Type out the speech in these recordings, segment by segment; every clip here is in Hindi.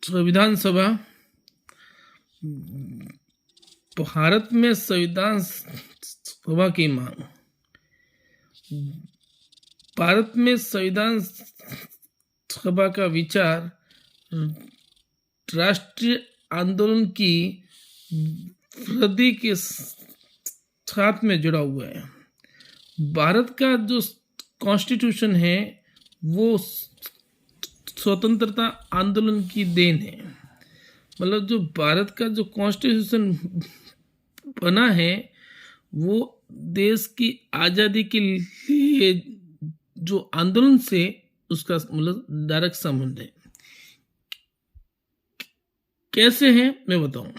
संविधान सभा भारत में संविधान सभा की मांग। भारत में संविधान सभा का विचार राष्ट्रीय आंदोलन की वृद्धि के साथ में जुड़ा हुआ है। भारत का जो कॉन्स्टिट्यूशन है वो स्वतंत्रता आंदोलन की देन है। मतलब जो भारत का जो कॉन्स्टिट्यूशन बना है वो देश की आज़ादी के लिए जो आंदोलन से उसका मतलब डायरेक्ट संबंध है। कैसे है मैं बताऊं।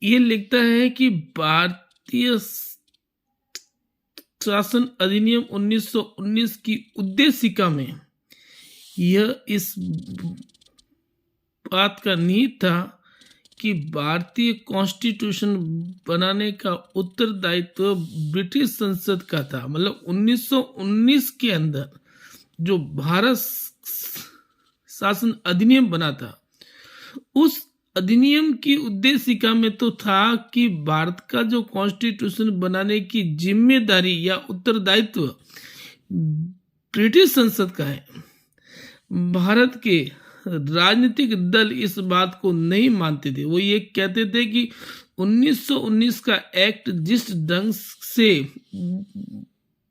ये लिखता है कि भारतीय शासन अधिनियम 1919 की उद्देशिका में यह इस बात का निहित था कि भारतीय कॉन्स्टिट्यूशन बनाने का उत्तरदायित्व ब्रिटिश संसद का था। मतलब 1919 के अंदर जो भारत शासन अधिनियम बना था उस अधिनियम की उद्देशिका में तो था कि भारत का जो कॉन्स्टिट्यूशन बनाने की जिम्मेदारी या उत्तरदायित्व ब्रिटिश संसद का है। भारत के राजनीतिक दल इस बात को नहीं मानते थे। वो ये कहते थे कि 1919 का एक्ट जिस ढंग से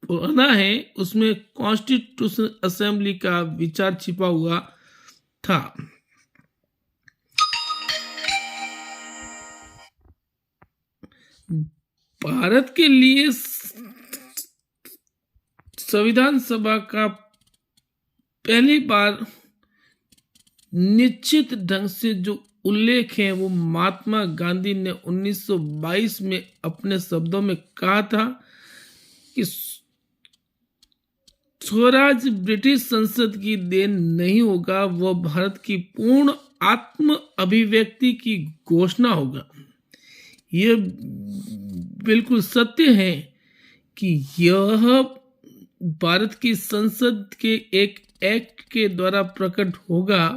बना है उसमें कॉन्स्टिट्यूशन असेंबली का विचार छिपा हुआ था। भारत के लिए संविधान सभा का पहली बार निश्चित ढंग से जो उल्लेख है वो महात्मा गांधी ने 1922 में अपने शब्दों में कहा था कि स्वराज ब्रिटिश संसद की देन नहीं होगा, वह भारत की पूर्ण आत्म अभिव्यक्ति की घोषणा होगा। यह बिल्कुल सत्य है कि यह भारत की संसद के एक एक्ट के द्वारा प्रकट होगा,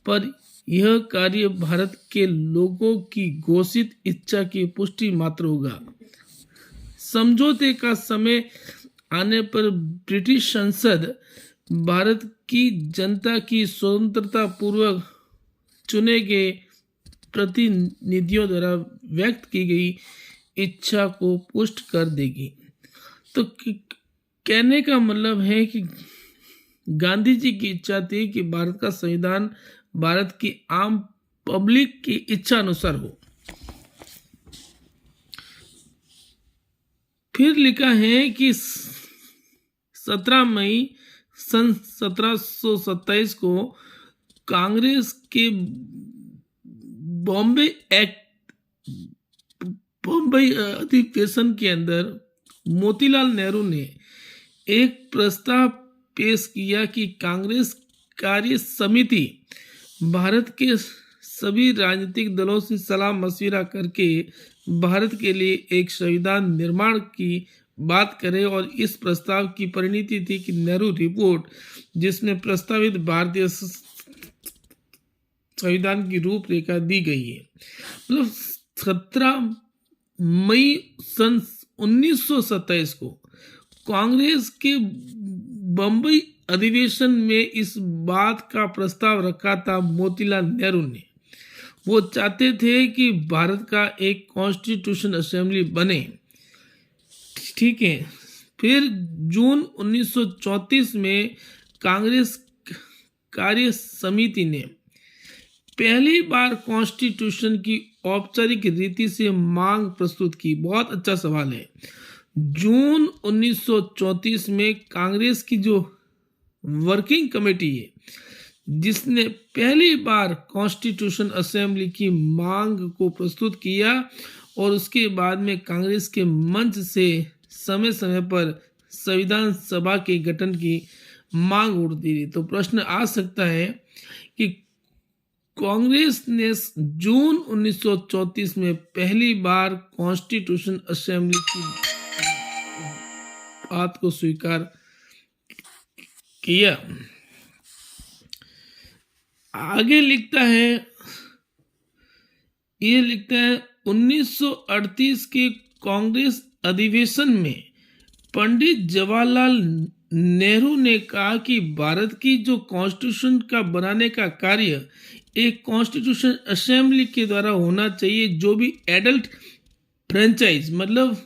पर यह कार्य भारत के लोगों की घोषित इच्छा की पुष्टि मात्र होगा। समझौते का समय आने पर ब्रिटिश संसद भारत की जनता की स्वतंत्रता पूर्वक चुने गए प्रतिनिधियों द्वारा व्यक्त की गई इच्छा को पुष्ट कर देगी। तो कहने का मतलब है कि गांधी जी की इच्छा थी कि भारत का संविधान भारत की आम पब्लिक की इच्छा अनुसार हो। फिर लिखा है कि 17 मई सन 1727 को कांग्रेस के बॉम्बे अधिवेशन के अंदर मोतीलाल नेहरू ने एक प्रस्ताव पेश किया कि कांग्रेस कार्य समिति भारत के सभी राजनीतिक दलों से सलाह मशविरा करके भारत के लिए एक संविधान निर्माण की बात करे, और इस प्रस्ताव की परिणति थी कि नेहरू रिपोर्ट, जिसमें प्रस्तावित भारतीय संविधान की रूपरेखा दी गई है। मतलब 17 मई सन 1927 को कांग्रेस के बम्बई अधिवेशन में इस बात का प्रस्ताव रखा था मोतीलाल नेहरू ने। वो चाहते थे कि भारत का एक कॉन्स्टिट्यूशन असेंबली बने। ठीक है। फिर जून 1934 में कांग्रेस कार्य समिति ने पहली बार कॉन्स्टिट्यूशन की औपचारिक रीति से मांग प्रस्तुत की। बहुत अच्छा सवाल है। जून 1934 में कांग्रेस की जो वर्किंग कमेटी है जिसने पहली बार कॉन्स्टिट्यूशन असेंबली की मांग को प्रस्तुत किया, और उसके बाद में कांग्रेस के मंच से समय समय पर संविधान सभा के गठन की मांग उठती रही। तो प्रश्न आ सकता है कि कांग्रेस ने जून 1934 में पहली बार कॉन्स्टिट्यूशन असेंबली की बात को स्वीकार किया। आगे लिखता है, ये लिखता है 1938 के कांग्रेस अधिवेशन में पंडित जवाहरलाल नेहरू ने कहा कि भारत की जो कॉन्स्टिट्यूशन का बनाने का कार्य एक कॉन्स्टिट्यूशन असेंबली के द्वारा होना चाहिए, जो भी एडल्ट फ्रेंचाइज मतलब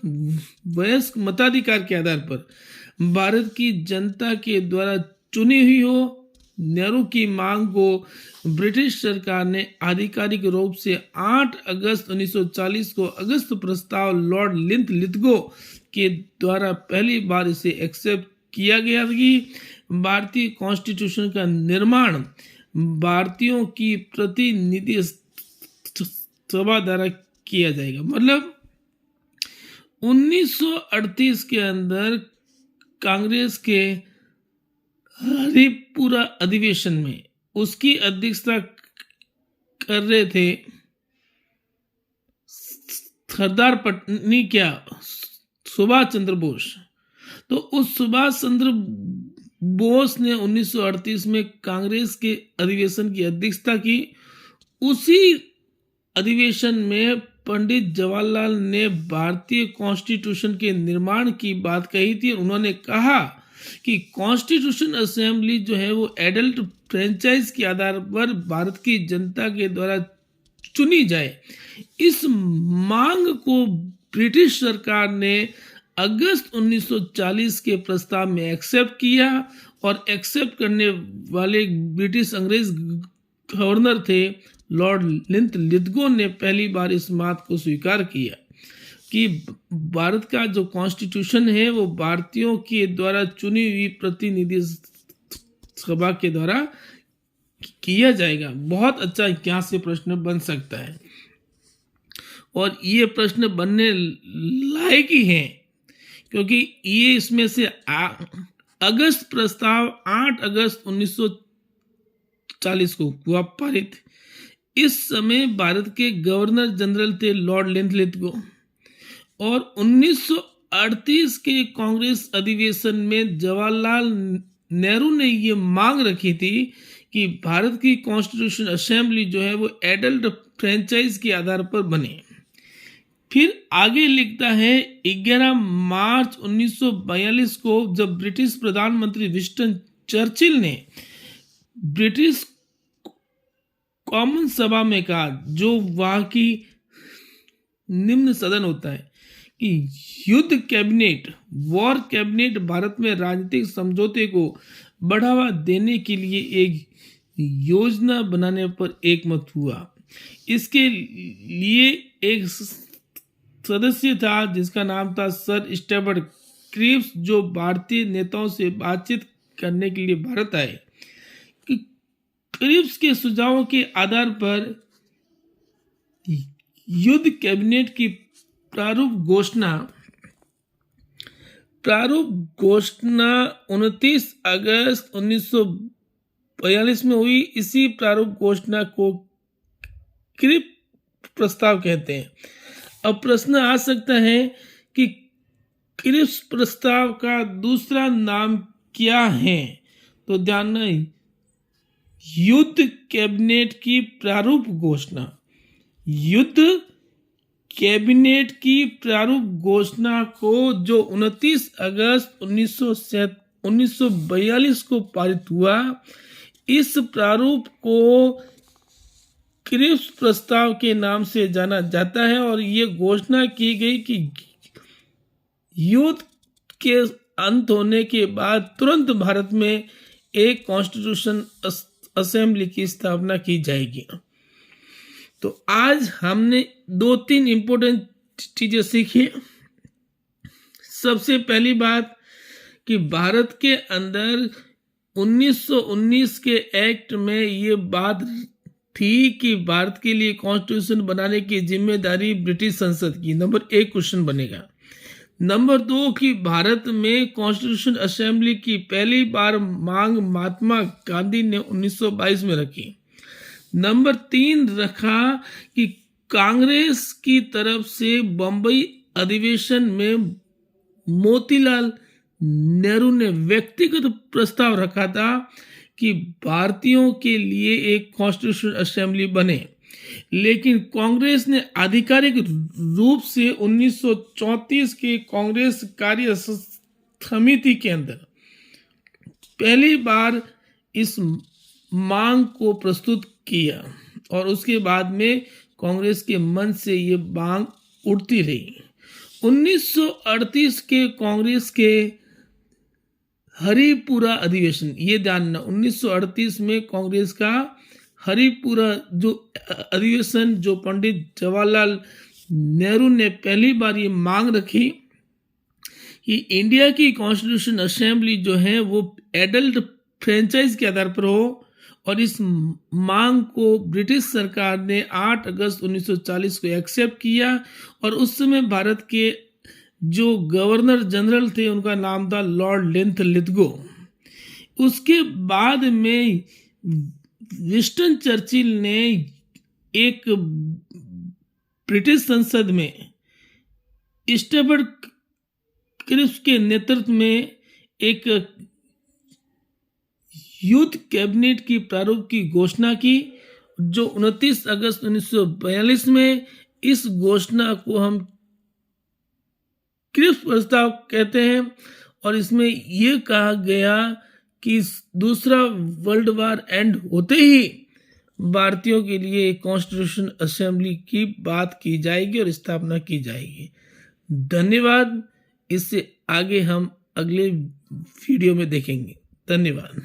वयस्क मताधिकार के आधार पर भारत की जनता के द्वारा चुनी हुई हो। नेहरू की मांग को ब्रिटिश सरकार ने आधिकारिक रूप से 8 अगस्त 1940 को अगस्त प्रस्ताव लॉर्ड लिथगो के द्वारा पहली बार इसे एक्सेप्ट किया गया कि भारतीय कॉन्स्टिट्यूशन का निर्माण भारतीयों की प्रतिनिधि सभा द्वारा किया जाएगा। मतलब 1938 के अंदर कांग्रेस के हरिपुरा अधिवेशन में उसकी अध्यक्षता कर रहे थे सरदार पटनी क्या सुभाष चंद्र बोस। तो उस सुभाष चंद्र बोस ने 1938 में कांग्रेस के अधिवेशन की अध्यक्षता की। उसी अधिवेशन में पंडित जवाहरलाल ने भारतीय कॉन्स्टिट्यूशन के निर्माण की बात कही थी। उन्होंने कहा कि कॉन्स्टिट्यूशन असेंबली जो है वो एडल्ट फ्रेंचाइज के आधार पर भारत की जनता के द्वारा चुनी जाए। इस मांग को ब्रिटिश सरकार ने अगस्त 1940 के प्रस्ताव में एक्सेप्ट किया और एक्सेप्ट करने वाले ब्रिटिश अंग्रेज गवर्नर थे लॉर्ड लिथगो ने पहली बार इस बात को स्वीकार किया कि भारत का जो कॉन्स्टिट्यूशन है वो भारतीयों के द्वारा चुनी हुई प्रतिनिधि सभा के द्वारा किया जाएगा। बहुत अच्छा यहाँ से प्रश्न बन सकता है और ये प्रश्न बनने लायक ही है, क्योंकि ये इसमें से अगस्त प्रस्ताव 8 अगस्त 1940 को हुआ पारित। इस समय भारत के गवर्नर जनरल थे लॉर्ड लिथगो और 1938 के कांग्रेस अधिवेशन में जवाहरलाल नेहरू ने ये मांग रखी थी कि भारत की कॉन्स्टिट्यूशन असेंबली जो है वो एडल्ट फ्रेंचाइज के आधार पर बने। फिर आगे लिखता है 11 मार्च 1942 को जब ब्रिटिश प्रधानमंत्री विंस्टन चर्चिल ने ब्रिटिश कॉमन सभा में कहा, जो वहां की निम्न सदन होता है, कि युद्ध कैबिनेट वॉर कैबिनेट भारत में राजनीतिक समझौते को बढ़ावा देने के लिए एक योजना बनाने पर एकमत हुआ। इसके लिए एक सदस्य था जिसका नाम था सर स्टेवर्ट क्रिप्स, जो भारतीय नेताओं से बातचीत करने के लिए भारत आए। क्रिप्स के सुझावों के आधार पर युद्ध कैबिनेट की प्रारूप घोषणा 29 अगस्त 1942 में हुई। इसी प्रारूप घोषणा को क्रिप्स प्रस्ताव कहते हैं। अब प्रश्न आ सकता है कि क्रिप्स प्रस्ताव का दूसरा नाम क्या है, तो ध्यान नहीं, युद्ध कैबिनेट की प्रारूप घोषणा। युद्ध कैबिनेट की प्रारूप घोषणा को जो 29 अगस्त 1942 को पारित हुआ, इस प्रारूप को क्रिप्स प्रस्ताव के नाम से जाना जाता है और ये घोषणा की गई कि युद्ध के अंत होने के बाद तुरंत भारत में एक कॉन्स्टिट्यूशन असेंबली की स्थापना की जाएगी। तो आज हमने 2-3 इंपॉर्टेंट चीजें सीखी। सबसे पहली बात कि भारत के अंदर 1919 के एक्ट में ये बात थी कि भारत के लिए कॉन्स्टिट्यूशन बनाने की जिम्मेदारी ब्रिटिश संसद की। नंबर 1 क्वेश्चन बनेगा। नंबर 2 कि भारत में कॉन्स्टिट्यूशन असेंबली की पहली बार मांग महात्मा गांधी ने 1922 में रखी। नंबर 3 रखा कि कांग्रेस की तरफ से बंबई अधिवेशन में मोतीलाल नेहरू ने व्यक्तिगत प्रस्ताव रखा था कि भारतीयों के लिए एक कॉन्स्टिट्यूशन असेंबली बने, लेकिन कांग्रेस ने आधिकारिक रूप से 1934 के कांग्रेस कार्य समिति के अंदर पहली बार इस मांग को प्रस्तुत किया और उसके बाद में कांग्रेस के मन से ये मांग उठती रही। 1938 के कांग्रेस के हरिपुरा अधिवेशन, ये जानना, 1938 में कांग्रेस का हरिपुरा जो अधिवेशन, जो पंडित जवाहरलाल नेहरू ने पहली बार ये मांग रखी कि इंडिया की कॉन्स्टिट्यूशन असेंबली जो है वो एडल्ट फ्रेंचाइज के आधार पर हो, और इस मांग को ब्रिटिश सरकार ने 8 अगस्त 1940 को एक्सेप्ट किया। और उस समय भारत के जो गवर्नर जनरल थे उनका नाम था लॉर्ड लिंथलिथगो। उसके बाद में विंस्टन चर्चिल ने एक ब्रिटिश संसद में स्टेफर्ड क्रिप्स के नेतृत्व में एक यूथ कैबिनेट की प्रारूप की घोषणा की, जो 29 अगस्त 1942 में, इस घोषणा को हम क्रिप्स प्रस्ताव कहते हैं। और इसमें यह कहा गया कि दूसरा वर्ल्ड वार एंड होते ही भारतीयों के लिए एक कॉन्स्टिट्यूशन असेंबली की बात की जाएगी और स्थापना की जाएगी। धन्यवाद। इससे आगे हम अगले वीडियो में देखेंगे। धन्यवाद।